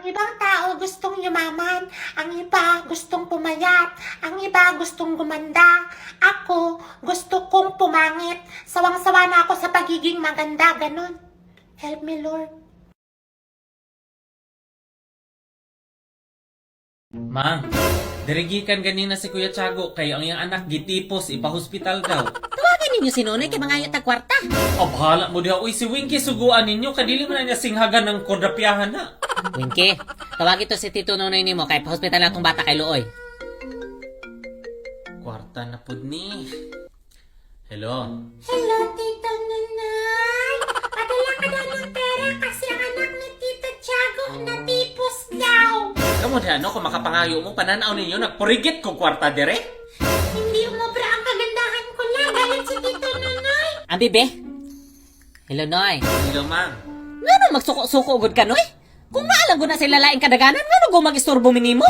ibang tao gustong yumaman, ang iba gustong pumayat, ang iba gustong gumanda. Ako, gusto kong pumangit. Sawang-sawa na ako sa pagiging maganda, ganun. Help me, Lord. Mang, dirigikan ganina si Kuya Tiago kay ang iyang anak gitipos ipa-hospital daw. Tawagan ninyo si Nonoy kay mga tag kwarta. Bahala mo diha. Uy, si Winky suguan ninyo. Kadili mo na niya singhagan ng kodrapyahan na. Winky, tawag ito si Tito Nonoy nimo kay pa-hospital na tong bata kay Looy. Kwarta na pud ni. Hello? Hello, Tito Nanay. Padala ka daw ng pera kasi ang anak ni Tito Tiago natipos daw. Kamu di ano, kung makapangayo mo, pananaw ninyo, nagpurigit ko kwarta dire. Hindi umobra ang kagandahan ko lang dahil si Tito Nanay. Ang bibe? Hello, Noy. Hello, Mang. Ngano magsuko-suko ugod ka, Noy? Kung maalam ko na sila laing kadaganan, ngano go mag-istorbo minimo?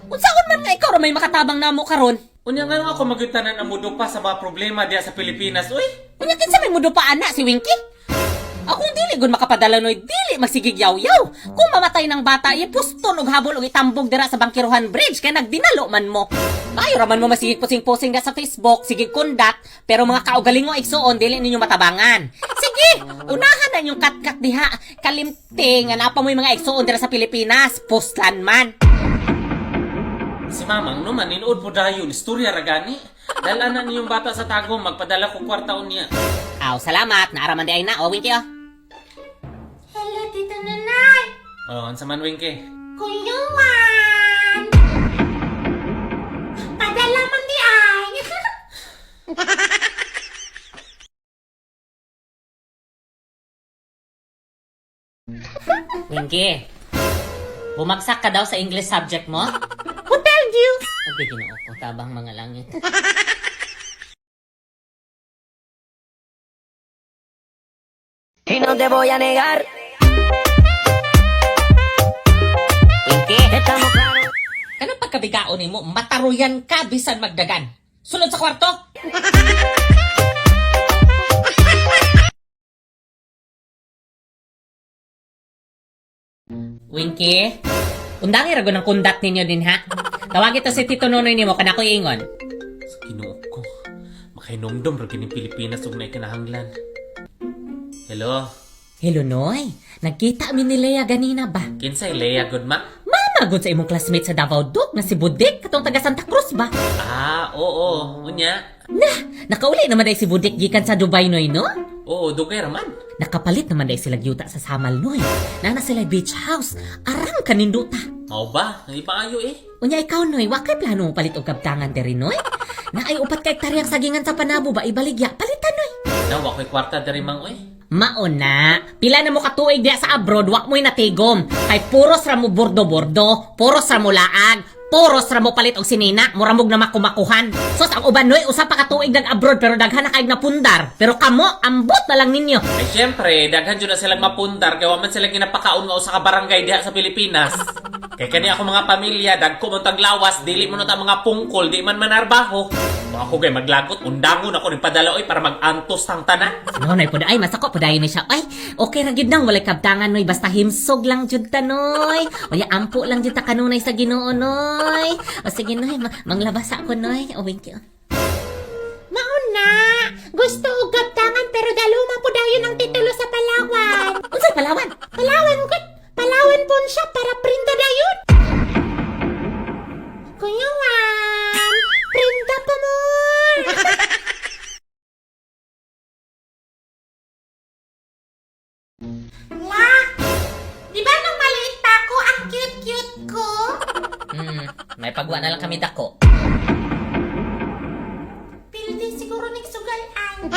Unsaon man nga ikaw ra may makatabang namo karon? Unya nga ako magitanan ang mudo pa sa mga problema diya sa Pilipinas, uy. Unya kinsa may mudo pa ana si Winky? Akong dili gud makapadala Noy, dili magsigig yaw-yaw. Kung mamatay ng bata, ipuston og habol og itambog dira sa Bangkiruhan Bridge kay nagdinalo man mo. Mayo ra man mo masigig posing-posing da sa Facebook, sige kundat, pero mga kaugalingo igsuon dili ninyo matabangan. Sige, unahan na yung kat-kat diha. Kalimting nga napa mo yung mga igsuon dira sa Pilipinas, postlan man. Si Mamang naman, inuod po dayon, istorya ragani. Dalan na niyong bata sa tagong, magpadala ko kwartaon niya. Aw, salamat. Naaraman di ay na. O, Winky, oh. Hello, Tito Nanay. Oh, ansa man, Winky? Kuya Juan. Padala man di ay. Winky, bumagsak ka daw sa English subject mo? Who told you? Okay, ginoo ko. Tabang mga langit. Y no te voy a negar, Winky, estamos claros. kanang pagkabigaon ni mo, mataruyan ka bisan magdagan. Sulod sa kwarto. Winky, undangi rago ng kundat ninyo din ha. Tawag ito si Tito Nonoy nimo kana ko ingon. Sa ginoo ko. Makainomdom ra kining Pilipinas ug nay kinahanglan. Hello? Hello Noy, nagkita mi ni Lea ganina ba? Kinsay Lea good ma? Mama gud sa imong classmate sa Davao Duk na si Budik katong taga Santa Cruz ba? Ah, oo. Unya? Nakauli naman day si Budik gikan sa Dubai Noy no? Oo, dugay raman. Nakapalit naman day sila yuta sa Samal Noy. Nana sila beach house, arang kaninduta. Mao ba? Ay paayo eh. Unya ikaw Noy, wa kay plano mo palit og kabtangan diri Noy? Na ay upat kay taryang sagingan sa Panabo ba ibaligya palitan Noy. Nawa ko'y kwarta diri mang oy. Mauna, pila na mo katuig diya sa abroad, wak mo'y natigom. Kay puros ra mo bordo-bordo, puros ra mo laag, puros ra mo palit og sinina, muramog na makumakuhan. Sos, ang uban noy, usa pa katuig nag-abroad, pero daghan na kaig napundar. Pero kamo, ambot na lang ninyo. Ay syempre, daghan jud na silang mapundar kay wa man sila ginapakaon nga usa ka barangay diha sa Pilipinas. Kay kani ako mga pamilya, dagko mo tag lawas, dili mo na ta mga pungkol, di man manarbaho. Kung ako kay maglagot, undangon ako ning padala oy para mag-antos tang tanan. Nonoy po ay masako po dayon ni siya. Ay, okay ra gyud nang walay kabtangan noy, basta himsog lang jud ta noy. Oya ampo lang jud ta kanunay sa Ginoo noy. O sige noy, manglabas ako noy. O thank you. Mauna. Gusto og gabtangan pero daluma po dayon ang titulo sa Palawan. Unsay Palawan? Palawan ko. Palawan po siya para printa dayon. Kuya Juan. Printa pa more. La. Di ba nung maliit pa ako, ang cute-cute ko? May pagwa na lang kami dako. Pero di siguro nagsugalan.